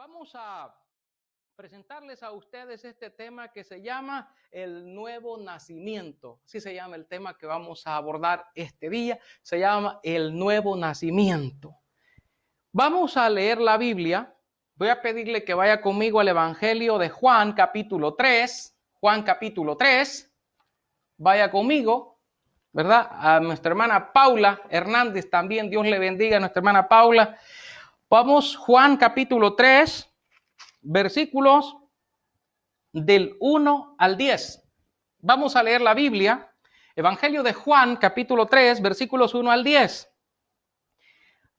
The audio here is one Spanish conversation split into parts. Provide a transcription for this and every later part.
Vamos a presentarles a ustedes este tema que se llama el nuevo nacimiento. Así se llama el tema que vamos a abordar este día. Se llama el nuevo nacimiento. Vamos a leer la Biblia. Voy a pedirle que vaya conmigo al Evangelio de Juan, capítulo 3. Juan, capítulo 3. Vaya conmigo, ¿verdad? A nuestra hermana Paula Hernández también. Dios le bendiga a nuestra hermana Paula. Vamos, Juan, capítulo 3. Versículos del 1 al 10. Vamos a leer la Biblia. Evangelio de Juan, capítulo 3, versículos 1 al 10.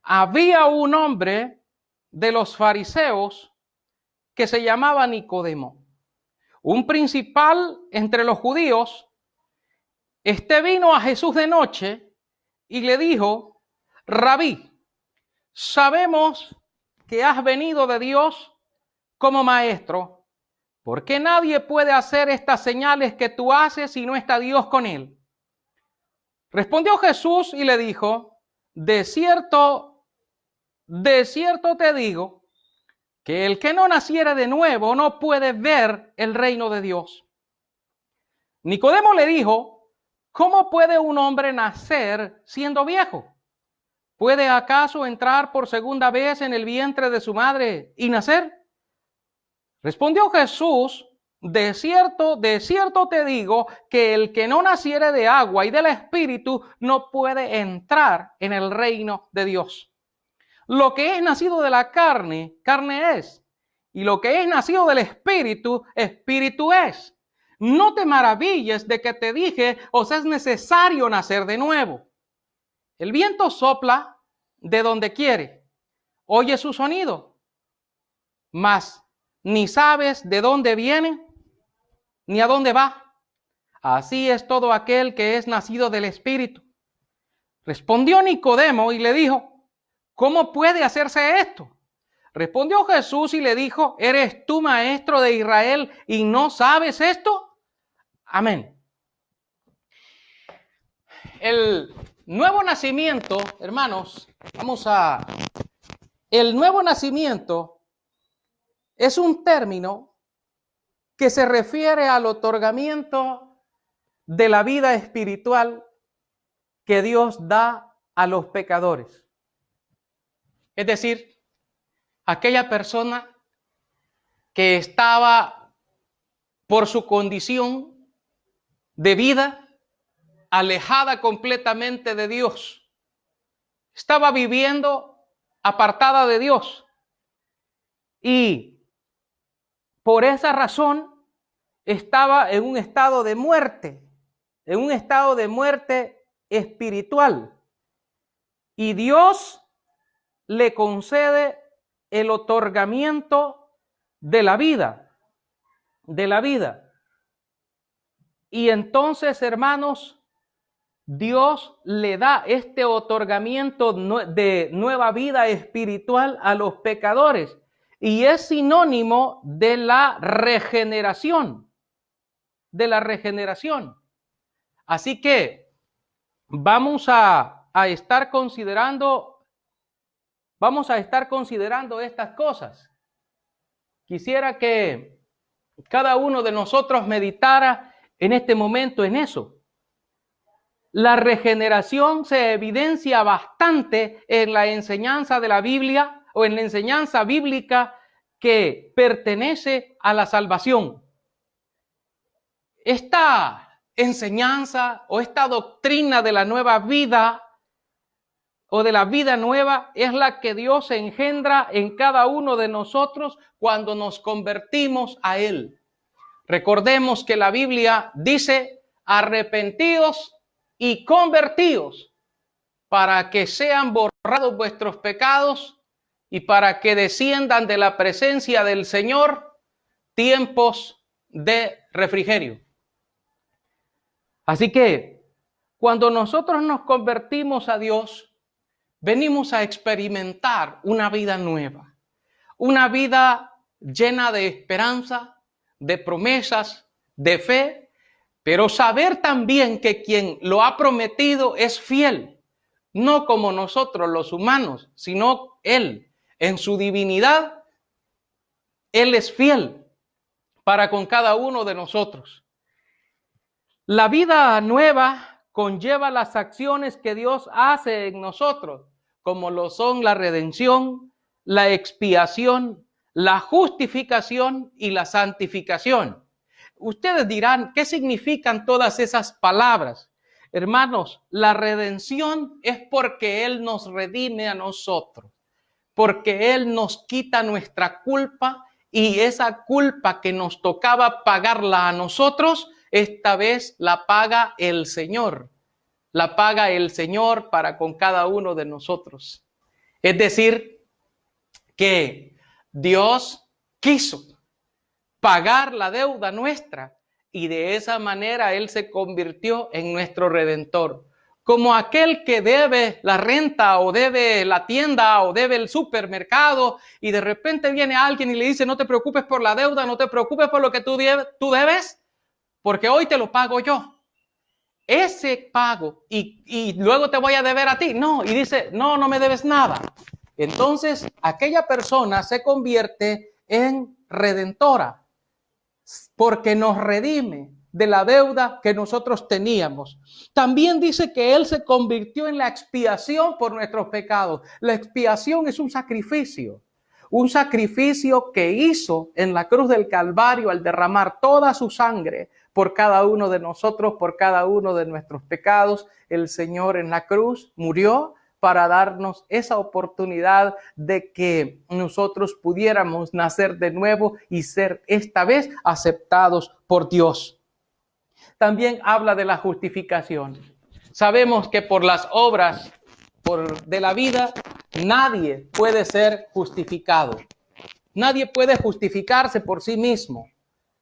Había un hombre de los fariseos que se llamaba Nicodemo, un principal entre los judíos. Este vino a Jesús de noche y le dijo: Rabí, sabemos que has venido de Dios como maestro, porque nadie puede hacer estas señales que tú haces si no está Dios con él. Respondió Jesús y le dijo: de cierto te digo, que el que no naciere de nuevo no puede ver el reino de Dios. Nicodemo le dijo: ¿cómo puede un hombre nacer siendo viejo? ¿Puede acaso entrar por segunda vez en el vientre de su madre y nacer? Respondió Jesús: de cierto te digo, que el que no naciere de agua y del Espíritu no puede entrar en el reino de Dios. Lo que es nacido de la carne, carne es, y lo que es nacido del Espíritu, Espíritu es. No te maravilles de que te dije, os es necesario nacer de nuevo. El viento sopla de donde quiere, oye su sonido, mas ni sabes de dónde viene, ni a dónde va. Así es todo aquel que es nacido del Espíritu. Respondió Nicodemo y le dijo: ¿cómo puede hacerse esto? Respondió Jesús y le dijo: ¿eres tú maestro de Israel y no sabes esto? Amén. El nuevo nacimiento, hermanos, el nuevo nacimiento es un término que se refiere al otorgamiento de la vida espiritual que Dios da a los pecadores. Es decir, aquella persona que estaba por su condición de vida alejada completamente de Dios, estaba viviendo apartada de Dios y por esa razón estaba en un estado de muerte, espiritual. Y Dios le concede el otorgamiento de la vida, Y entonces, hermanos, Dios le da este otorgamiento de nueva vida espiritual a los pecadores. Y es sinónimo de la regeneración. Así que vamos a estar considerando estas cosas. Quisiera que cada uno de nosotros meditara en este momento en eso. La regeneración se evidencia bastante en la enseñanza de la Biblia o en la enseñanza bíblica que pertenece a la salvación. Esta enseñanza o esta doctrina de la nueva vida o de la vida nueva es la que Dios engendra en cada uno de nosotros cuando nos convertimos a Él. Recordemos que la Biblia dice: arrepentidos y convertidos para que sean borrados vuestros pecados y para que desciendan de la presencia del Señor tiempos de refrigerio. Así que cuando nosotros nos convertimos a Dios, venimos a experimentar una vida nueva, una vida llena de esperanza, de promesas, de fe, pero saber también que quien lo ha prometido es fiel, no como nosotros los humanos, sino Él en su divinidad Él es fiel para con cada uno de nosotros. La vida nueva conlleva las acciones que Dios hace en nosotros, como lo son la redención, la expiación, la justificación y la santificación. Ustedes dirán, ¿qué significan todas esas palabras? Hermanos, la redención es porque Él nos redime a nosotros, porque Él nos quita nuestra culpa y esa culpa que nos tocaba pagarla a nosotros, esta vez la paga el Señor. La paga el Señor para con cada uno de nosotros. Es decir, que Dios quiso pagar la deuda nuestra y de esa manera Él se convirtió en nuestro Redentor. Como aquel que debe la renta o debe la tienda o debe el supermercado y de repente viene alguien y le dice, no te preocupes por la deuda, no te preocupes por lo que tú debes, porque hoy te lo pago yo. Ese pago y luego te voy a deber a ti. No, y dice, no me debes nada. Entonces, aquella persona se convierte en redentora porque nos redime de la deuda que nosotros teníamos. También dice que Él se convirtió en la expiación por nuestros pecados. La expiación es un sacrificio que hizo en la cruz del Calvario al derramar toda su sangre por cada uno de nosotros, por cada uno de nuestros pecados. El Señor en la cruz murió para darnos esa oportunidad de que nosotros pudiéramos nacer de nuevo y ser esta vez aceptados por Dios. También habla de la justificación. Sabemos que por las obras de la vida nadie puede ser justificado. Nadie puede justificarse por sí mismo.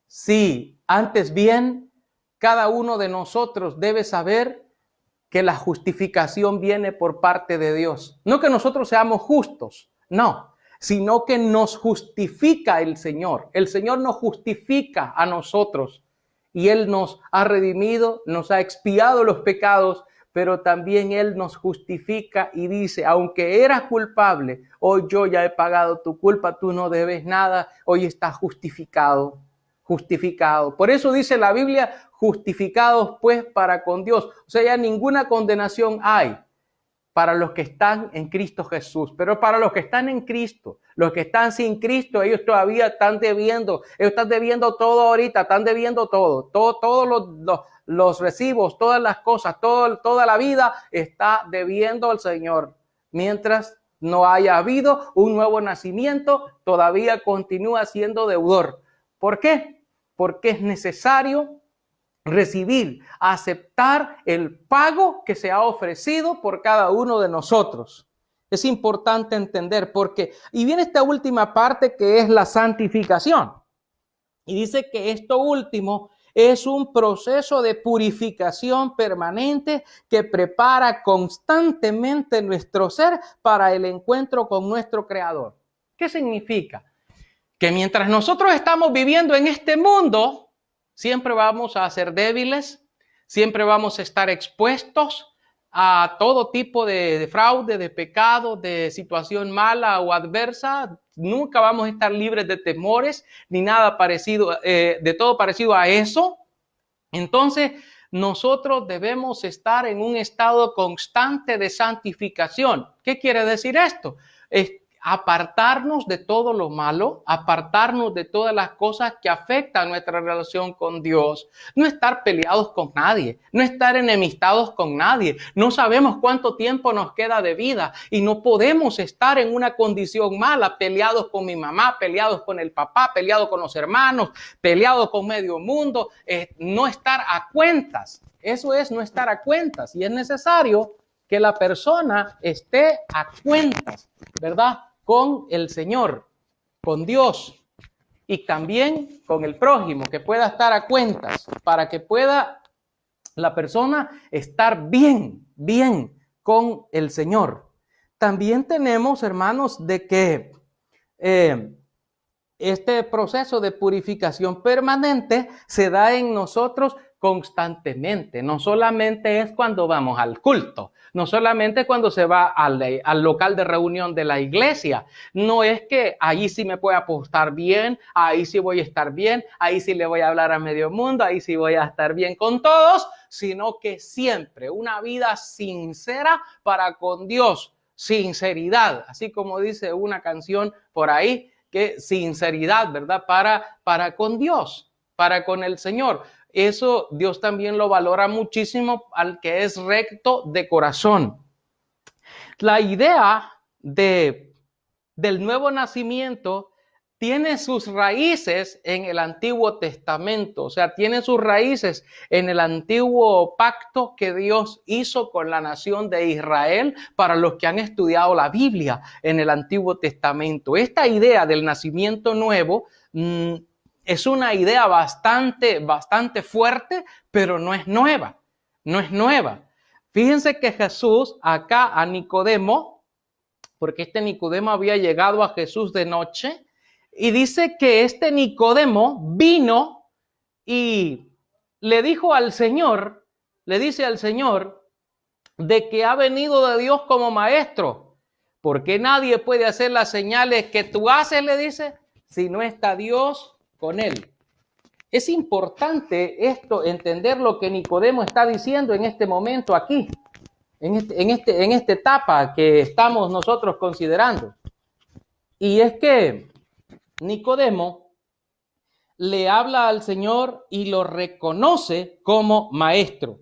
Sí, antes bien, cada uno de nosotros debe saber que la justificación viene por parte de Dios. No que nosotros seamos justos, no, sino que nos justifica el Señor. El Señor nos justifica a nosotros y Él nos ha redimido, nos ha expiado los pecados, pero también Él nos justifica y dice, aunque eras culpable, hoy yo ya he pagado tu culpa, tú no debes nada, hoy estás justificado. Por eso dice la Biblia, justificados pues para con Dios. O sea, ya ninguna condenación hay para los que están en Cristo Jesús. Pero para los que están en Cristo, los que están sin Cristo, ellos todavía están debiendo. Ellos están debiendo todo ahorita, están debiendo todo. Todos los recibos, todas las cosas, toda la vida está debiendo al Señor. Mientras no haya habido un nuevo nacimiento, todavía continúa siendo deudor. ¿Por qué? Porque es necesario recibir, aceptar el pago que se ha ofrecido por cada uno de nosotros. Es importante entender porque, y viene esta última parte que es la santificación. Y dice que esto último es un proceso de purificación permanente que prepara constantemente nuestro ser para el encuentro con nuestro Creador. ¿Qué significa? Que mientras nosotros estamos viviendo en este mundo, siempre vamos a ser débiles, siempre vamos a estar expuestos a todo tipo de fraude, de pecado, de situación mala o adversa. Nunca vamos a estar libres de temores ni nada parecido, de todo parecido a eso. Entonces, nosotros debemos estar en un estado constante de santificación. ¿Qué quiere decir esto? Apartarnos de todo lo malo, apartarnos de todas las cosas que afectan nuestra relación con Dios, no estar peleados con nadie, no estar enemistados con nadie. No sabemos cuánto tiempo nos queda de vida y no podemos estar en una condición mala, peleados con mi mamá, peleados con el papá, peleados con los hermanos, peleados con medio mundo, no estar a cuentas. Eso es no estar a cuentas y es necesario que la persona esté a cuentas, ¿verdad? Con el Señor, con Dios y también con el prójimo, que pueda estar a cuentas para que pueda la persona estar bien con el Señor. También tenemos, hermanos, de que este proceso de purificación permanente se da en nosotros constantemente. No solamente es cuando vamos al culto, no solamente cuando se va al local de reunión de la iglesia. No es que ahí sí me pueda portar bien, ahí sí voy a estar bien, ahí sí le voy a hablar a medio mundo, ahí sí voy a estar bien con todos, sino que siempre una vida sincera para con Dios. Sinceridad, así como dice una canción por ahí, que sinceridad, ¿verdad? Para con Dios, para con el Señor. Eso Dios también lo valora muchísimo al que es recto de corazón. La idea del nuevo nacimiento tiene sus raíces en el Antiguo Testamento, o sea, tiene sus raíces en el antiguo pacto que Dios hizo con la nación de Israel para los que han estudiado la Biblia en el Antiguo Testamento. Esta idea del nacimiento nuevo es una idea bastante fuerte, pero no es nueva, no es nueva. Fíjense que Jesús acá a Nicodemo, porque este Nicodemo había llegado a Jesús de noche, y dice que este Nicodemo vino y le dijo al Señor, le dice al Señor de que ha venido de Dios como maestro, porque nadie puede hacer las señales que tú haces, le dice, si no está Dios con él. Es importante esto, entender lo que Nicodemo está diciendo en este momento aquí, en esta etapa que estamos nosotros considerando. Y es que Nicodemo le habla al Señor y lo reconoce como maestro.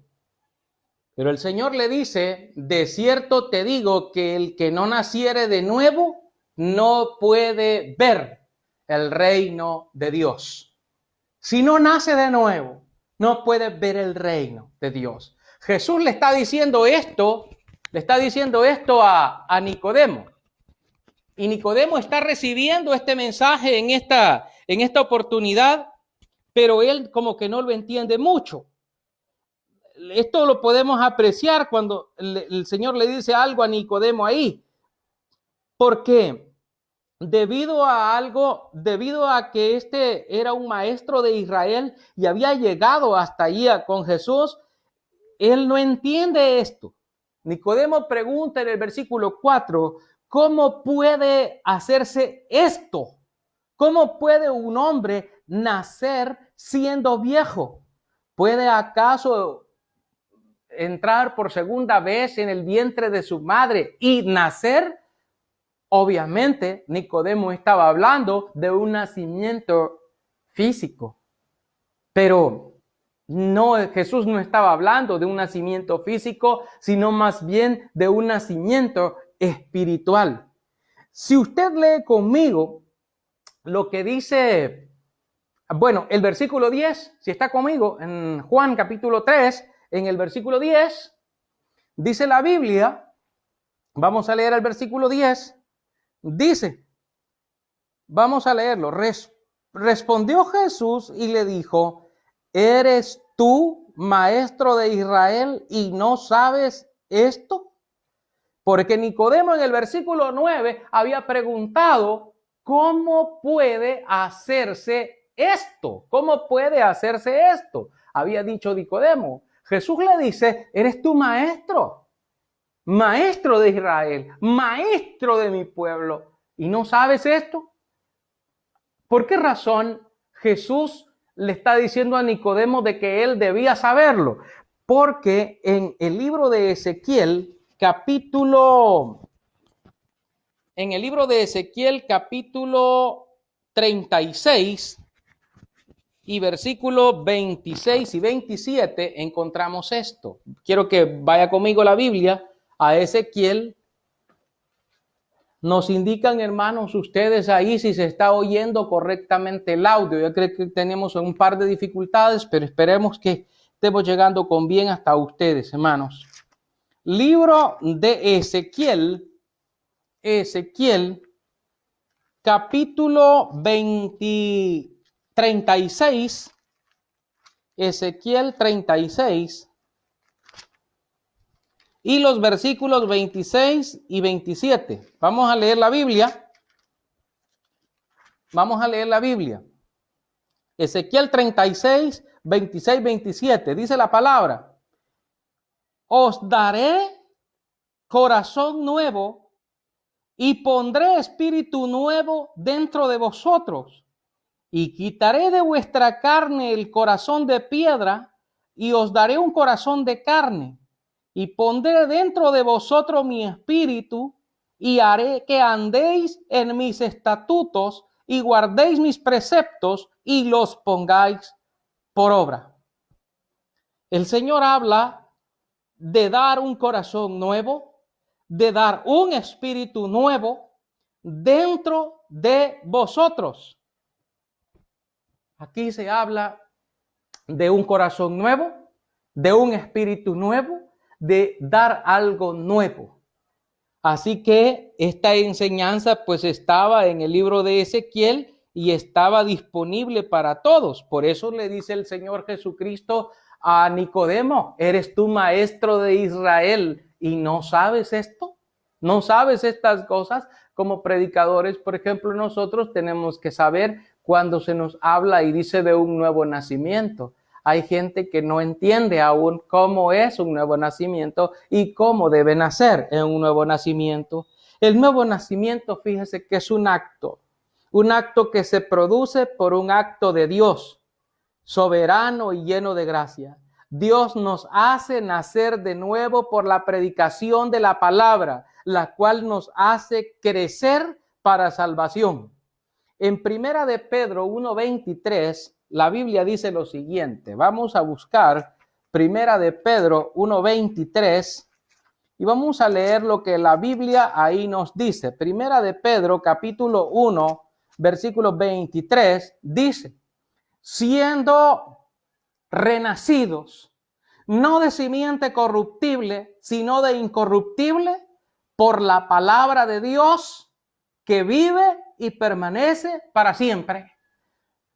Pero el Señor le dice, de cierto te digo que el que no naciere de nuevo no puede ver el reino de Dios. Si no nace de nuevo, no puede ver el reino de Dios. Jesús le está diciendo esto a Nicodemo. Y Nicodemo está recibiendo este mensaje en esta oportunidad, pero él como que no lo entiende mucho. Esto lo podemos apreciar cuando el Señor le dice algo a Nicodemo ahí. Porque debido a que este era un maestro de Israel y había llegado hasta allí con Jesús, él no entiende esto. Nicodemo pregunta en el versículo 4, ¿cómo puede hacerse esto? ¿Cómo puede un hombre nacer siendo viejo? ¿Puede acaso entrar por segunda vez en el vientre de su madre y nacer? Obviamente, Nicodemo estaba hablando de un nacimiento físico, pero Jesús no estaba hablando de un nacimiento físico, sino más bien de un nacimiento espiritual. Si usted lee conmigo lo que dice, el versículo 10, si está conmigo en Juan capítulo 3, en el versículo 10, dice la Biblia, vamos a leer el versículo 10, dice, vamos a leerlo, respondió Jesús y le dijo, ¿eres tú maestro de Israel y no sabes esto? Porque Nicodemo en el versículo 9 había preguntado, ¿cómo puede hacerse esto? ¿Cómo puede hacerse esto? Había dicho Nicodemo. Jesús le dice, eres tu maestro, maestro de Israel, maestro de mi pueblo, ¿y no sabes esto? ¿Por qué razón Jesús le está diciendo a Nicodemo de que él debía saberlo? Porque en el libro de Ezequiel, capítulo 36 y versículos 26 y 27 encontramos esto. Quiero que vaya conmigo la Biblia a Ezequiel. Nos indican, hermanos, ustedes ahí si se está oyendo correctamente el audio. Yo creo que tenemos un par de dificultades, pero esperemos que estemos llegando con bien hasta ustedes, hermanos. Libro de Ezequiel, capítulo 36, Ezequiel 36, y los versículos 26 y 27. Vamos a leer la Biblia. Ezequiel 36, 26, 27. Dice la palabra: os daré corazón nuevo y pondré espíritu nuevo dentro de vosotros, y quitaré de vuestra carne el corazón de piedra, y os daré un corazón de carne, y pondré dentro de vosotros mi espíritu, y haré que andéis en mis estatutos, y guardéis mis preceptos, y los pongáis por obra. El Señor habla de dar un corazón nuevo, de dar un espíritu nuevo dentro de vosotros. Aquí se habla de un corazón nuevo, de un espíritu nuevo, de dar algo nuevo. Así que esta enseñanza pues estaba en el libro de Ezequiel y estaba disponible para todos. Por eso le dice el Señor Jesucristo a Nicodemo: ¿eres tú maestro de Israel y no sabes esto? ¿No sabes estas cosas? Como predicadores, por ejemplo, nosotros tenemos que saber cuando se nos habla y dice de un nuevo nacimiento. Hay gente que no entiende aún cómo es un nuevo nacimiento y cómo debe nacer en un nuevo nacimiento. El nuevo nacimiento, fíjese que es un acto que se produce por un acto de Dios, soberano y lleno de gracia. Dios nos hace nacer de nuevo por la predicación de la palabra, la cual nos hace crecer para salvación. En Primera de Pedro 1:23, la Biblia dice lo siguiente. Vamos a buscar Primera de Pedro 1:23 y vamos a leer lo que la Biblia ahí nos dice. Primera de Pedro capítulo 1, versículo 23 dice: siendo renacidos, no de simiente corruptible, sino de incorruptible, por la palabra de Dios que vive y permanece para siempre.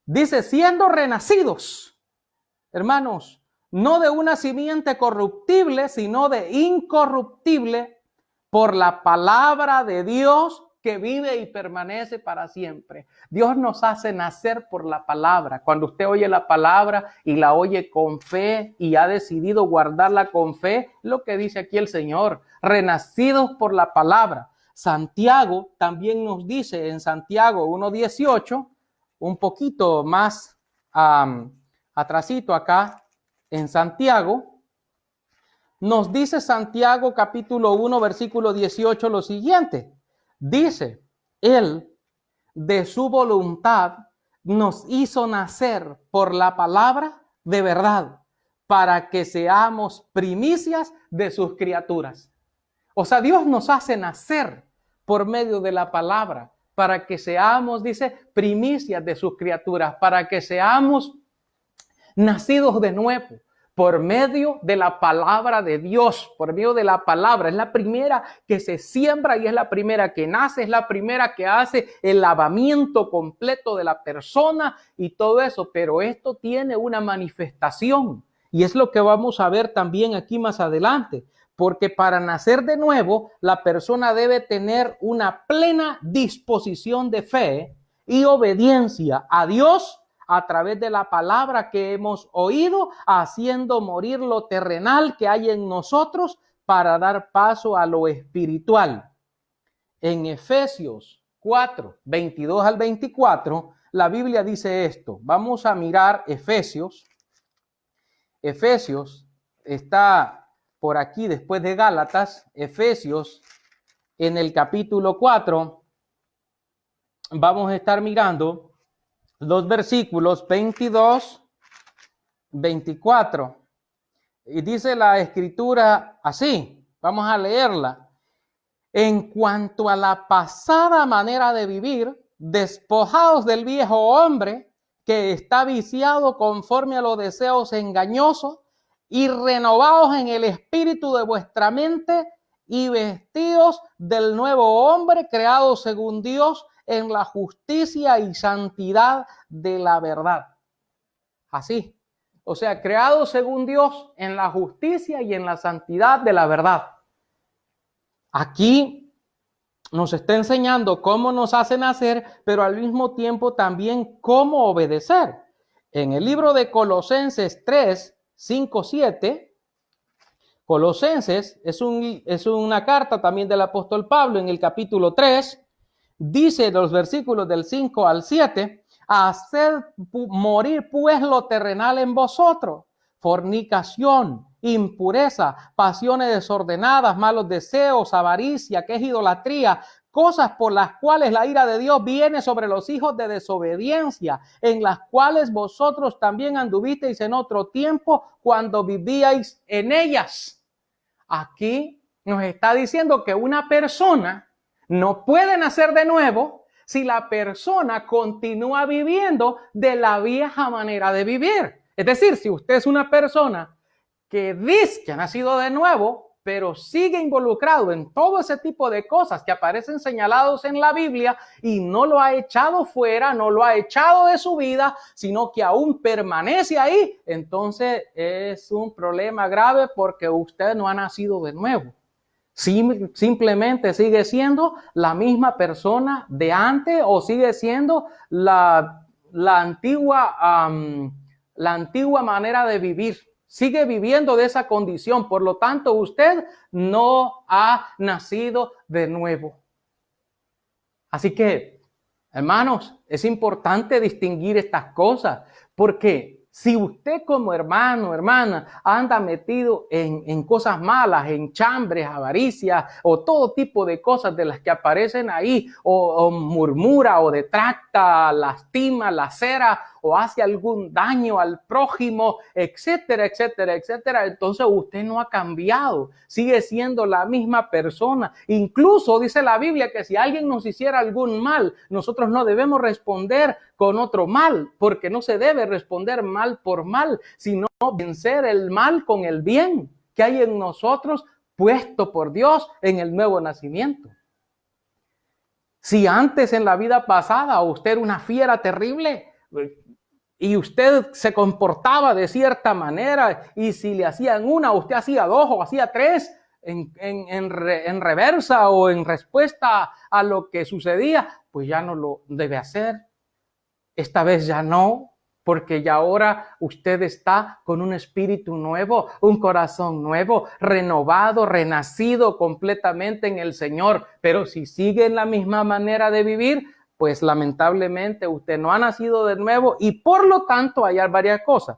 Dice, siendo renacidos, hermanos, no de una simiente corruptible, sino de incorruptible, por la palabra de Dios que vive y permanece para siempre. Dios nos hace nacer por la palabra. Cuando usted oye la palabra y la oye con fe y ha decidido guardarla con fe, lo que dice aquí el Señor, renacidos por la palabra. Santiago también nos dice en Santiago 1:18, un poquito más atrasito acá, en Santiago, nos dice Santiago capítulo 1, versículo 18 lo siguiente. Dice, Él de su voluntad nos hizo nacer por la palabra de verdad, para que seamos primicias de sus criaturas. O sea, Dios nos hace nacer por medio de la palabra, para que seamos, dice, primicias de sus criaturas, para que seamos nacidos de nuevo, por medio de la palabra de Dios, por medio de la palabra. Es la primera que se siembra y es la primera que nace, es la primera que hace el lavamiento completo de la persona y todo eso. Pero esto tiene una manifestación y es lo que vamos a ver también aquí más adelante. Porque para nacer de nuevo, la persona debe tener una plena disposición de fe y obediencia a Dios a través de la palabra que hemos oído, haciendo morir lo terrenal que hay en nosotros para dar paso a lo espiritual. En Efesios 4, 22 al 24, la Biblia dice esto. Vamos a mirar Efesios. Efesios está por aquí después de Gálatas. Efesios en el capítulo 4, vamos a estar mirando los versículos 22, 24. Y dice la escritura así, vamos a leerla. En cuanto a la pasada manera de vivir, despojados del viejo hombre que está viciado conforme a los deseos engañosos y renovados en el espíritu de vuestra mente y vestidos del nuevo hombre creado según Dios en la justicia y santidad de la verdad. Así, o sea, creado según Dios en la justicia y en la santidad de la verdad. Aquí nos está enseñando cómo nos hace nacer, pero al mismo tiempo también cómo obedecer. En el libro de Colosenses 3, 5, 7, Colosenses es una carta también del apóstol Pablo en el capítulo 3, dice los versículos del 5 al 7, hacer morir pues lo terrenal en vosotros, fornicación, impureza, pasiones desordenadas, malos deseos, avaricia, que es idolatría, cosas por las cuales la ira de Dios viene sobre los hijos de desobediencia, en las cuales vosotros también anduvisteis en otro tiempo cuando vivíais en ellas. Aquí nos está diciendo que una persona no puede nacer de nuevo si la persona continúa viviendo de la vieja manera de vivir. Es decir, si usted es una persona que dice que ha nacido de nuevo, pero sigue involucrado en todo ese tipo de cosas que aparecen señalados en la Biblia y no lo ha echado fuera, no lo ha echado de su vida, sino que aún permanece ahí, entonces es un problema grave porque usted no ha nacido de nuevo. Simplemente sigue siendo la misma persona de antes o sigue siendo la antigua manera de vivir. Sigue viviendo de esa condición. Por lo tanto, usted no ha nacido de nuevo. Así que, hermanos, es importante distinguir estas cosas porque si usted como hermano, hermana, anda metido en cosas malas, en chambres, avaricias o todo tipo de cosas de las que aparecen ahí, o murmura o detracta, lastima, lacera o hace algún daño al prójimo, etcétera, etcétera, etcétera, entonces usted no ha cambiado, sigue siendo la misma persona. Incluso dice la Biblia que si alguien nos hiciera algún mal, nosotros no debemos responder con otro mal, porque no se debe responder mal por mal, sino vencer el mal con el bien que hay en nosotros puesto por Dios en el nuevo nacimiento. Si antes en la vida pasada usted era una fiera terrible y usted se comportaba de cierta manera y si le hacían una, usted hacía dos o hacía tres en reversa o en respuesta a lo que sucedía, pues ya no lo debe hacer. Esta vez ya no, porque ya ahora usted está con un espíritu nuevo, un corazón nuevo, renovado, renacido completamente en el Señor. Pero si sigue en la misma manera de vivir, pues lamentablemente usted no ha nacido de nuevo y por lo tanto hay varias cosas.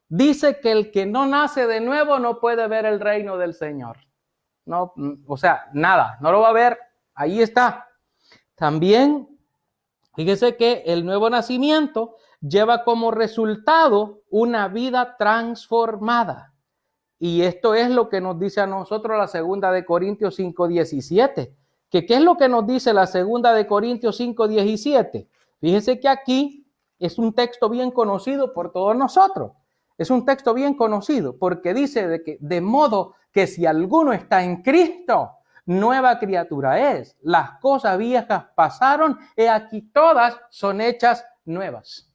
Dice que el que no nace de nuevo no puede ver el reino del Señor. No, o sea, nada, no lo va a ver. Ahí está. También fíjese que el nuevo nacimiento lleva como resultado una vida transformada. Y esto es lo que nos dice a nosotros la segunda de Corintios 5:17. ¿Qué es lo que nos dice la segunda de Corintios 5:17? Fíjese que aquí es un texto bien conocido por todos nosotros. Es un texto bien conocido porque dice de modo que si alguno está en Cristo, nueva criatura es. Las cosas viejas pasaron, he aquí todas son hechas nuevas.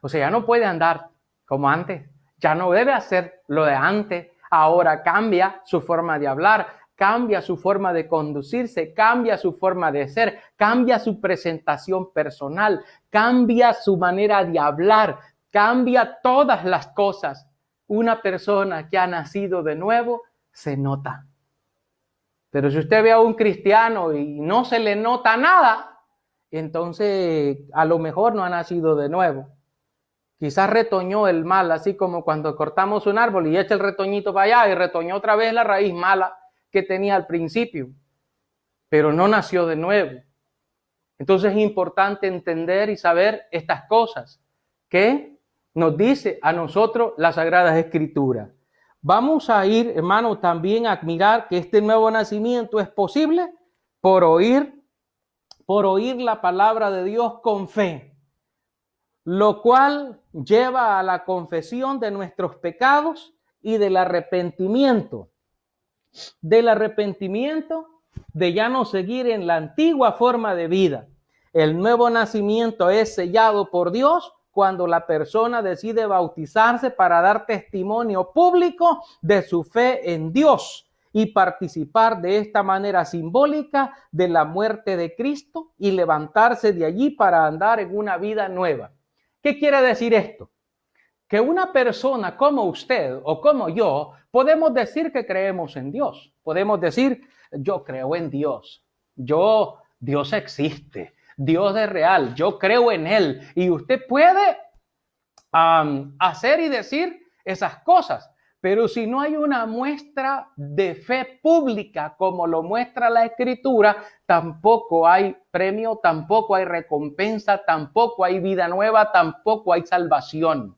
O sea, ya no puede andar como antes, ya no debe hacer lo de antes. Ahora cambia su forma de hablar, cambia su forma de conducirse, cambia su forma de ser, cambia su presentación personal, cambia su manera de hablar, cambia todas las cosas. Una persona que ha nacido de nuevo se nota. Pero si usted ve a un cristiano y no se le nota nada, entonces a lo mejor no ha nacido de nuevo. Quizás retoñó el mal, así como cuando cortamos un árbol y echa el retoñito para allá y retoñó otra vez la raíz mala que tenía al principio, pero no nació de nuevo. Entonces es importante entender y saber estas cosas que nos dice a nosotros las Sagradas Escrituras. Vamos a ir, hermano, también a mirar que este nuevo nacimiento es posible por oír la palabra de Dios con fe, lo cual lleva a la confesión de nuestros pecados y del arrepentimiento de ya no seguir en la antigua forma de vida. El nuevo nacimiento es sellado por Dios cuando la persona decide bautizarse para dar testimonio público de su fe en Dios y participar de esta manera simbólica de la muerte de Cristo y levantarse de allí para andar en una vida nueva. ¿Qué quiere decir esto? Que una persona como usted o como yo podemos decir que creemos en Dios. Podemos decir, yo creo en Dios. Dios existe. Dios es real. Yo creo en Él. Y usted puede hacer y decir esas cosas. Pero si no hay una muestra de fe pública como lo muestra la Escritura, tampoco hay premio, tampoco hay recompensa, tampoco hay vida nueva, tampoco hay salvación.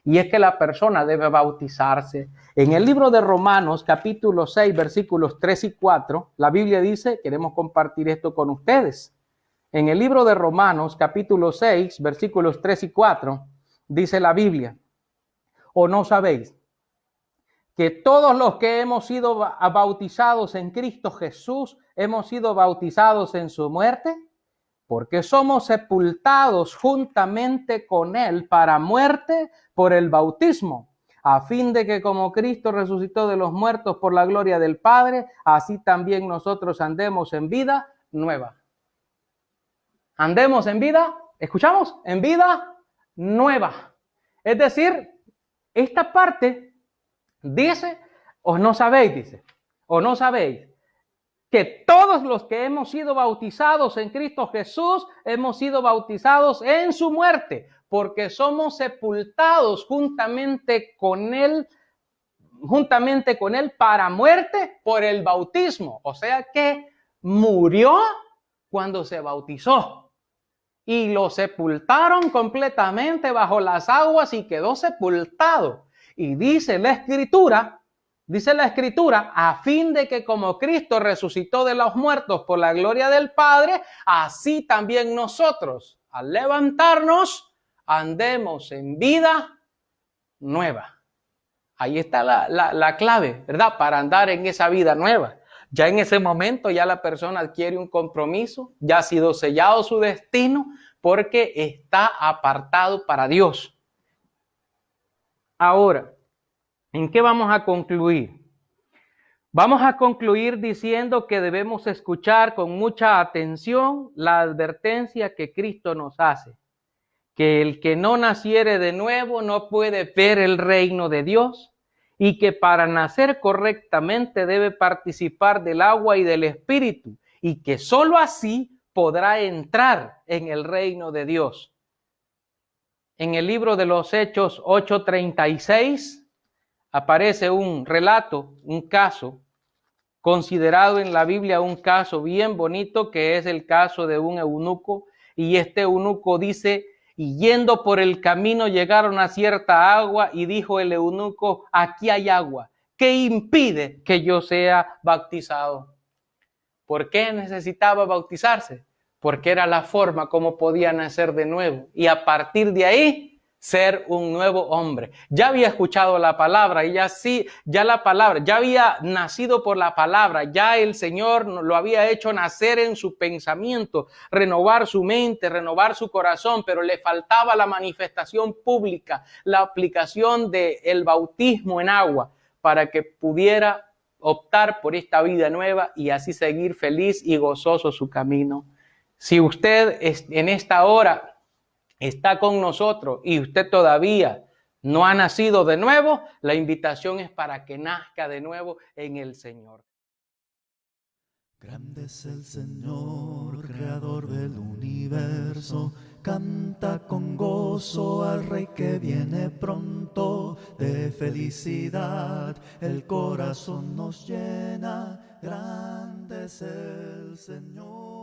Y es que la persona debe bautizarse. En el libro de Romanos, capítulo 6, versículos 3 y 4, la Biblia dice, queremos compartir esto con ustedes. En el libro de Romanos, capítulo 6, versículos 3 y 4, dice la Biblia, ¿o no sabéis que todos los que hemos sido bautizados en Cristo Jesús, hemos sido bautizados en su muerte? Porque somos sepultados juntamente con Él para muerte por el bautismo, a fin de que como Cristo resucitó de los muertos por la gloria del Padre, así también nosotros andemos en vida nueva. Andemos en vida, ¿escuchamos? En vida nueva. Es decir, esta parte dice, o no sabéis, que todos los que hemos sido bautizados en Cristo Jesús, hemos sido bautizados en su muerte, porque somos sepultados juntamente con Él para muerte por el bautismo. O sea que murió cuando se bautizó y lo sepultaron completamente bajo las aguas y quedó sepultado. Y dice la Escritura, a fin de que como Cristo resucitó de los muertos por la gloria del Padre, así también nosotros, al levantarnos, andemos en vida nueva. Ahí está la clave, ¿verdad? Para andar en esa vida nueva. Ya en ese momento ya la persona adquiere un compromiso, ya ha sido sellado su destino porque está apartado para Dios. Ahora, ¿en qué vamos a concluir? Vamos a concluir diciendo que debemos escuchar con mucha atención la advertencia que Cristo nos hace, que el que no naciere de nuevo no puede ver el reino de Dios y que para nacer correctamente debe participar del agua y del Espíritu y que sólo así podrá entrar en el reino de Dios. En el libro de los Hechos 8:36 aparece un relato, un caso, considerado en la Biblia un caso bien bonito, que es el caso de un eunuco. Y este eunuco dice, y yendo por el camino llegaron a cierta agua y dijo el eunuco, aquí hay agua, ¿qué impide que yo sea bautizado? ¿Por qué necesitaba bautizarse? Porque era la forma como podía nacer de nuevo y a partir de ahí ser un nuevo hombre. Ya había escuchado la palabra y ya había nacido por la palabra, ya el Señor lo había hecho nacer en su pensamiento, renovar su mente, renovar su corazón, pero le faltaba la manifestación pública, la aplicación del bautismo en agua para que pudiera optar por esta vida nueva y así seguir feliz y gozoso su camino. Si usted en esta hora está con nosotros y usted todavía no ha nacido de nuevo, la invitación es para que nazca de nuevo en el Señor. Grande es el Señor, creador del universo, canta con gozo al Rey que viene pronto, de felicidad el corazón nos llena, grande es el Señor.